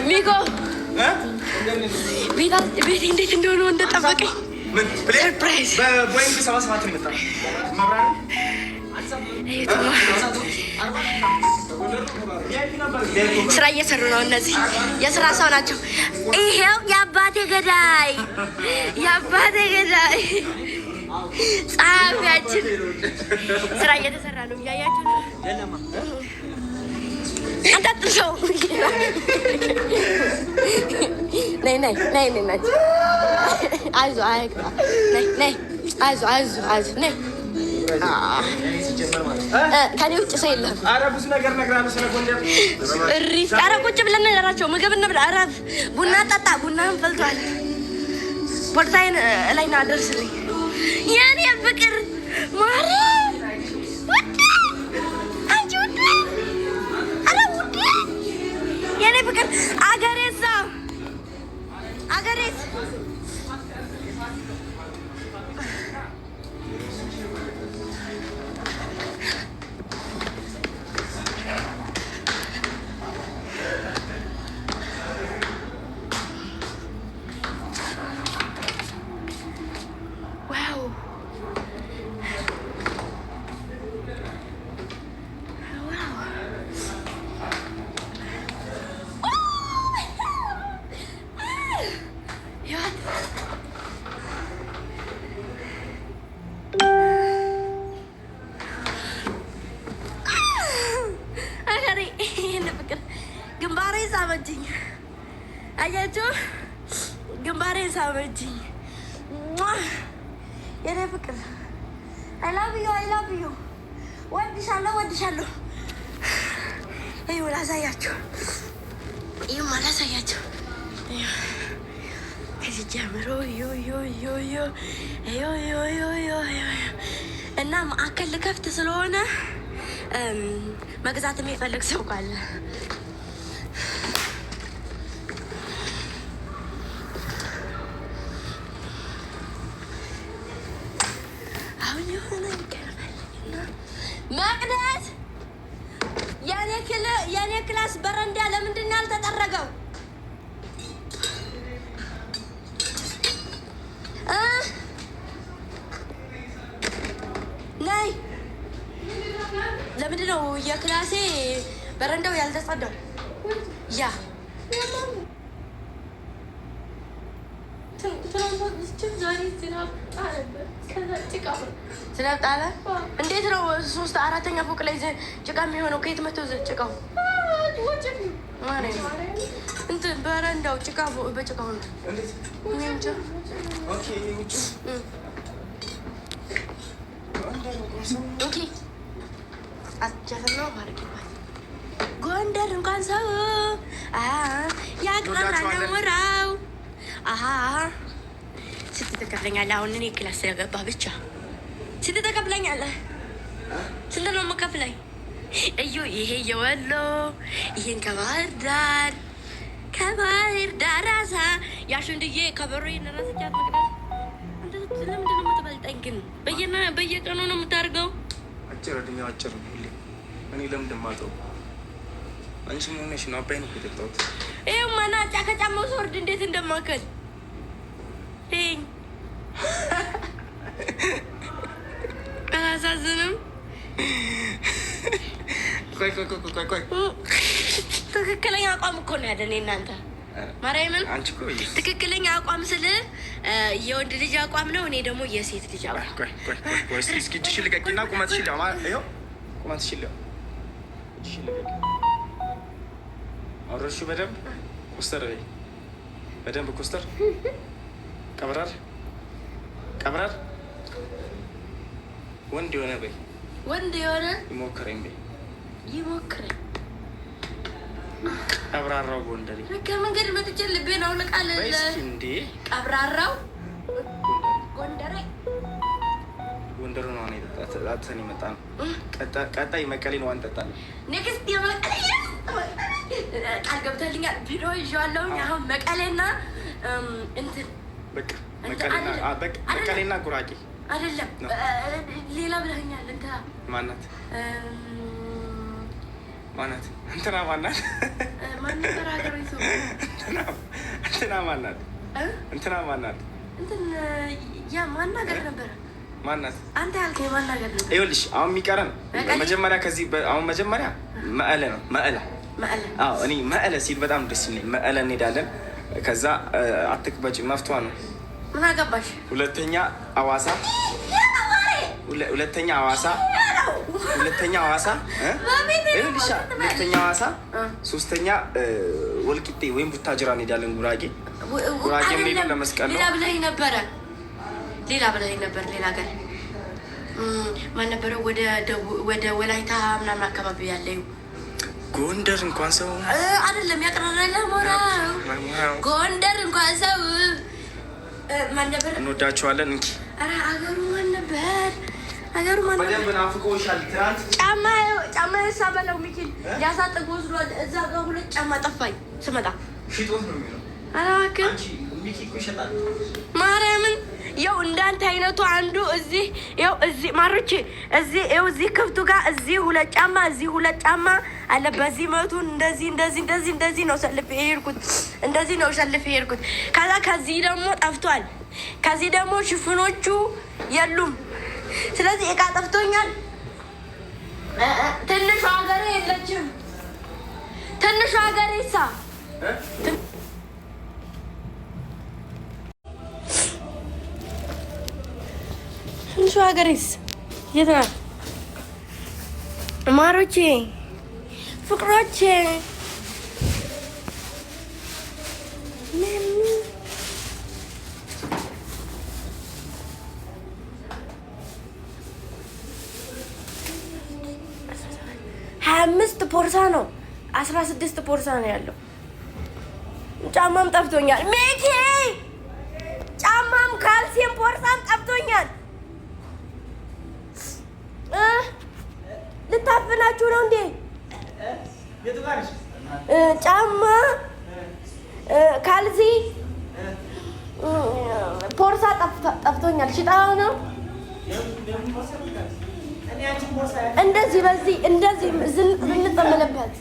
ሚጎ ቤት እንዴት እንደሆነ እንደጠበቀኝ ሰርፕራይዝ ስራ እየሰሩ ነው። እነዚህ የስራ ሰው ናቸው። ይሄው የአባቴ ገዳይ ጸሐፊያችን ስራ እየተሰራ ነው። እያያችሁ ነው። አንታጥሰው ነይ አይዞህ ነይ ከኔ ውጭ ሰው የለም። ኧረ ቁጭ ብለን ነገራቸው ምግብ እንብላ። እረፍ፣ ቡና ጠጣ። ቡናህን ፈልቷል። ቦርሳዬን ላይ ና ደርስልኝ የኔ ፍቅር ማሪ የኔ ፍቅር አገሬሳ ሳመችኝ። አያችሁ ግንባሬን ሳመችኝ። የኔ ፍቅር አይ ላቭ ዩ ወድሻለሁ። ላሳያችሁ ከዚህ ጀምሮ እና ማዕከል ልከፍት ስለሆነ መግዛት የሚፈልግ ሰው ካለ መቅደስ የኔ ክላስ በረንዳ ለምንድን ነው ያልተጠረገው? ነይ ለምንድን ነው የክላሴ በረንዳው ያልተጸዳው? ያ ዝናብ ጣለ። እንዴት ነው 3/4 ፎቅ ላይ ጭቃ የሚሆነው? ከየት መቶ ጭቃው እንትን በረንዳው ጭቃ በጭቃው ነው። ጎንደር እንኳን ሰው ያቅራራል ወራው ስትተከፍለኛለህ። አሁን እኔ ክላስ ስለገባ ብቻ ስትተከፍለኛለህ። ስንት ነው የምከፍለኝ? እዩ ይሄ የወሎ ይሄን ከባህር ዳር ራሳ ያሽንድዬ ከበሮ የነራስቻት መቅደስ አንተ ለምንድን ነው የምትበልጠኝ ግን? በየቀኑ ነው የምታደርገው። አጭር ነው ሁሌ። እኔ ለምንድን ማጠው? አንቺ ምን ሆነሽ ነው? አባይ ነው የጠጣሁት። ይኸው ማናጫ ከጫማው ስወርድ እንዴት እንደማከል አላሳዝንም? ቆይ ትክክለኛ አቋም እኮ ነው ያለን እናንተ። ማርያምን ትክክለኛ አቋም ስል የወንድ ልጅ አቋም ነው። እኔ ደግሞ የሴት ልጅ አቋም። እስኪ እጅሽን ልቀቂና ቁመትሽን አውረድሽው በደንብ ኮስተር በይ። በደንብ ኮስተር ቀብራር ወንድ የሆነ በይ። ይሞክረኝ በይ። ቀብራራው ጎንደሬ ከመንገድ መጥቼ ልቤን አውልቃል እንዴ? ቀብራራው ጎንደሩ ነው የጠጣት የመጣ ነው። ቀጣይ መቀሌ ነው እንጠጣለን። ኔክስት የመቀሌ ቃል ገብተልኛል። ቪዲዮ ይዤዋለሁኝ። አሁን መቀሌና እንትን በቃ መቀሌና ጉራጌ አይደለም ሌላ ብለኸኛል። እንትና ማናት ማናት? እንትና ማናት? ማን ነበር ሀገሪቱ? እንትና ማናት? እንትና ማናት? እንትን ያ ማናገር ነበረ። ማናት? አንተ ያልከኝ ማናገር ነበር። ይኸውልሽ አሁን የሚቀረን መጀመሪያ ከዚህ አሁን መጀመሪያ መቀለ ነው። መቀለ። አዎ እኔ መቀለ ሲል በጣም ደስ ይለኝ። መቀለ እንሄዳለን። ከዛ አትቅበጭ መፍቷ ነው። ምን አገባሽ? ሁለተኛ ሐዋሳ፣ ሁለተኛ ሐዋሳ፣ ሁለተኛ ሐዋሳ፣ ሁለተኛ ሐዋሳ፣ ሶስተኛ ወልቂጤ ወይም ቡታጅራ እንሄዳለን። ጉራጌ እንሄዳለን ለመስቀል ነው። ሌላ ብለኸኝ ነበር። ሌላ ገር ማን ነበረ? ወደ ወላይታ ምናምን አካባቢ ያለው ጎንደር እንኳን ሰው አይደለም ያቀረረለ ሞራው ጎንደር እንኳን ሰው ማን ነበር? እንወዳቸዋለን። እንኪ ኧረ አገሩ ማን ነበር? አገሩ ማን ነበር? በደንብ ናፍቆሻል። ትናንት ጫማ ሳበለው ሚኪል ያሳጥግ ወስዷል። እዛ ጋር ሁለት ጫማ ጠፋኝ ስመጣ ሽጦት ነው የሚለው። ኧረ እባክህ ሚኪ እኮ ይሸጣል ማርያምን። ያው እንዳንተ አይነቱ አንዱ እዚህ ያው እዚህ ማሮቼ እዚህ ያው እዚህ ክፍቱ ጋር እዚህ ሁለት ጫማ እዚህ ሁለት ጫማ አለ። በዚህ መቱን እንደዚህ ነው ሰልፍ የሄድኩት። እንደዚህ ነው ሰልፍ የሄድኩት። ከዛ ከዚህ ደግሞ ጠፍቷል። ከዚህ ደግሞ ሽፍኖቹ የሉም። ስለዚህ እቃ ጠፍቶኛል። ትንሹ ሀገሬ የለችም። ትንሹ ሀገሬ ሳ ትንሹ ሀገሬስ የት ናት? ማሮቼ ፍቅሮቼ ሀያ ፖርሳ ነው 16 ፖርሳ ነው ያለው። ጫማም ጠፍቶኛል። ሚኪ ጫማም ካልሲም ፖርሳም ጠፍቶኛል። ልታፍናችሁ ነው እንዴ? ጫማ ካልሲ ፖርሳ ጠፍቶኛል። ሽጣው ነው እንደዚህ በዚህ እንደዚህ ዝንጥምልበት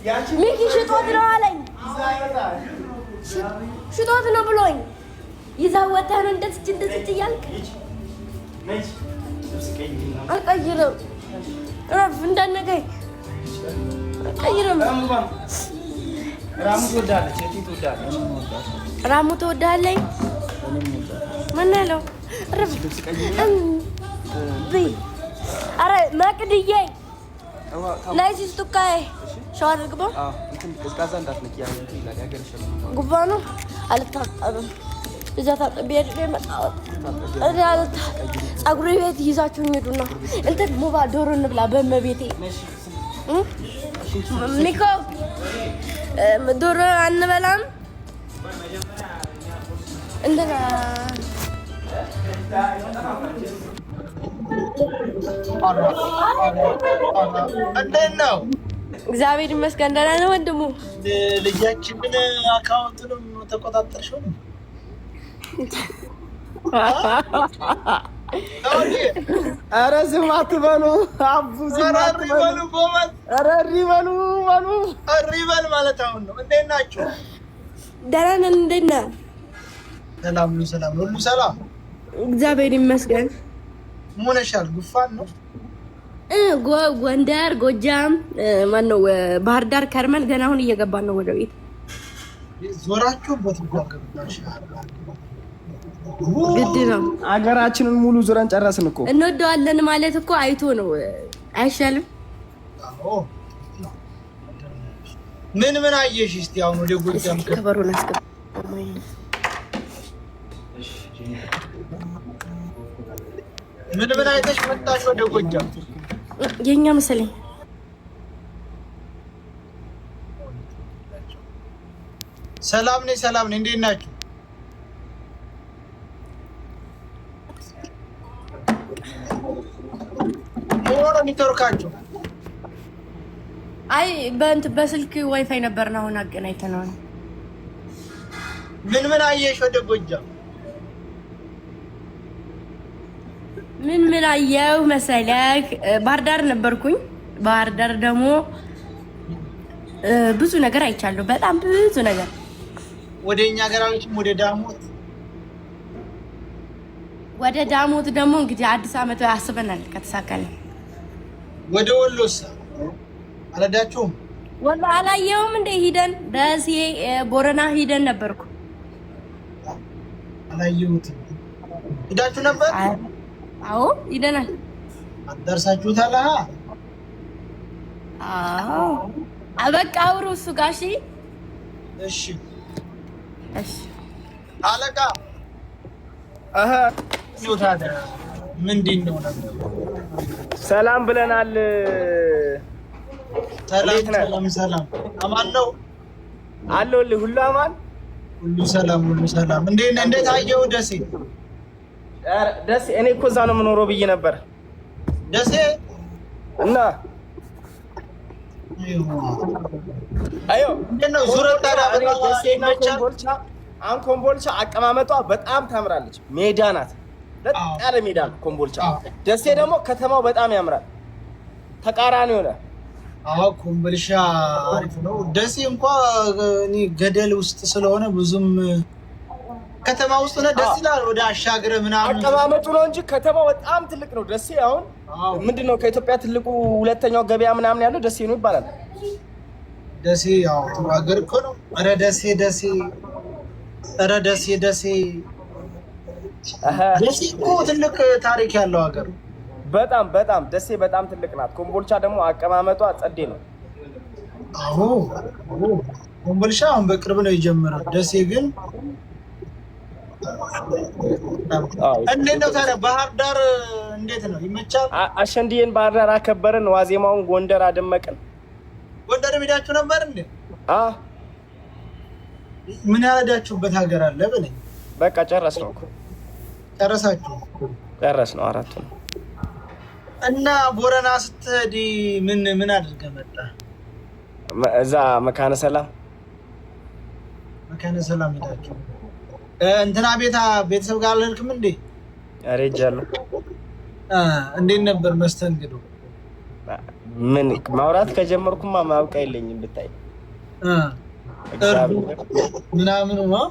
ሚኪ ሽጦት ነው አለኝ። ሽጦት ነው ብሎኝ ይዘው ወጥተህ ነው እንደዚህ እያልክ አልቀይርም። እረፍ እንዳነገኝ አልቀይርም። ራሙ ትወዳለኝ። ምን ያለው እረፍ አረ መቅድዬ ላይ ሲስቱካዬ ሸዋር ግባ ጉባኑ አልታጠብም። እዛ ታጥቤ ፀጉሬ ቤት ይዛችሁ ሂዱና እንትን ሙባ ዶሮ እንብላ። በመቤቴ ሚኮ ዶሮ አንበላም እንትና እንዴት ነው? እግዚአብሔር ይመስገን ደህና ነው ወንድሙ። ልጃችንን አካውንቱንም ተቆጣጠርሽው? ኧረ ዝም አትበሉ አቡ፣ ዝም አትበሉ። ኧረ እሪ በሉ በሉ። እሪ በል ማለት አሁን ነው። እንዴት ናችሁ? ደህና ነን። እንዴት ነህ? ሰላም ነው። ሰላም ሁሉ ሰላም፣ እግዚአብሔር ይመስገን። ሞነሻል? ጉፋን ነው? ጎንደር፣ ጎጃም ማነው ባህር ዳር ከርመን ገና አሁን እየገባን ነው ወደ ቤት። ዞራችሁበት ግድ ነው። አገራችንን ሙሉ ዙረን ጨረስን እኮ። እንወደዋለን ማለት እኮ አይቶ ነው አይሻልም? ምን አየሽ እስቲ? አሁን ወደ ጎጃም ከበሩን አስገባ። ምን አይተሽ መጣሽ ወደ ጎጃም? የኛ መሰለኝ። ሰላም ነኝ። እንዴት ናችሁ? ሞሮ ኔትወርካችሁ? አይ በስልክ ዋይፋይ ነበርና አሁን አገናኝተናል። ምን አየሽ ወደ ጎጃም? ምን አየው መሰለህ? ባህር ዳር ነበርኩኝ። ባህር ዳር ደግሞ ብዙ ነገር አይቻለሁ። በጣም ብዙ ነገር ወደኛ ሀገራችን ወደ ዳሞት ደግሞ እንግዲህ አዲስ አመት አስበናል ከተሳካልን። ወደ ወሎስ አልሄዳችሁም? ወሎ አላየውም እንደ ሂደን ደሴ ቦረና ሂደን ነበርኩ። አላየሁትም። ሂዳችሁ ነበር? አዎ ሂደናል። አደርሳችሁታል? አዎ አበቃ አውሩ እሱ ጋር እሺ። እሺ አለቃ ምንድን ነው ነገር? ሰላም ብለናል። ሰላም አማን ነው አለሁልህ። ሁሉ አማን፣ ሁሉ ሰላም። እንዴት አየሁ ደሴ? እኔ እኮ እዛ ነው የምኖረው ብዬ ነበር። ደሴ እና አዮ እንደው ዙረታዳ ኮምቦልቻ አቀማመጧ በጣም ታምራለች። ሜዳ ናት፣ ለጥ ያለ ሜዳ ነው ኮምቦልቻ። ደሴ ደግሞ ከተማው በጣም ያምራል። ተቃራኒ ሆነ። ኮምቦልቻ አሪፍ ነው። ደሴ እኔ ገደል ውስጥ ስለሆነ ብዙም ከተማ ውስጥ ነው ደስ ይላል። ወደ አሻግረ ምናምን አቀማመጡ ነው እንጂ ከተማው በጣም ትልቅ ነው። ደሴ አሁን ምንድነው ከኢትዮጵያ ትልቁ ሁለተኛው ገበያ ምናምን ያለው ደሴ ነው ይባላል። ደሴ ያው ሀገር እኮ ነው። ኧረ ደሴ እኮ ትልቅ ታሪክ ያለው ሀገር። በጣም ደሴ በጣም ትልቅ ናት። ኮምቦልቻ ደግሞ አቀማመጧ ጸዴ ነው። ኮምቦልቻ አሁን በቅርብ ነው የጀመረው። ደሴ ግን እንዴት ነው ታዲያ? ባህር ዳር እንዴት ነው? ይመቻል? አሸንድዬን ባህር ዳር አከበርን። ዋዜማውን ጎንደር አደመቅን። ጎንደር ሄዳችሁ ነበር እንዴ? ምን ያረዳችሁበት ሀገር አለ በለኝ። በቃ ጨረስነው እኮ። ጨረስነው አራቱ ነው። እና ቦረና ስትሄድ ምን አድርገህ መጣ? እዛ መካነ ሰላም ሄዳችሁ እንትና ቤተሰብ ጋር አልሄድክም እንዴ? ኧረ ሄጃለሁ። እንዴት ነበር መስተንግዶ? ምን ማውራት ከጀመርኩማ ማብቂያ የለኝም ብታይ። ምናምኑ ነው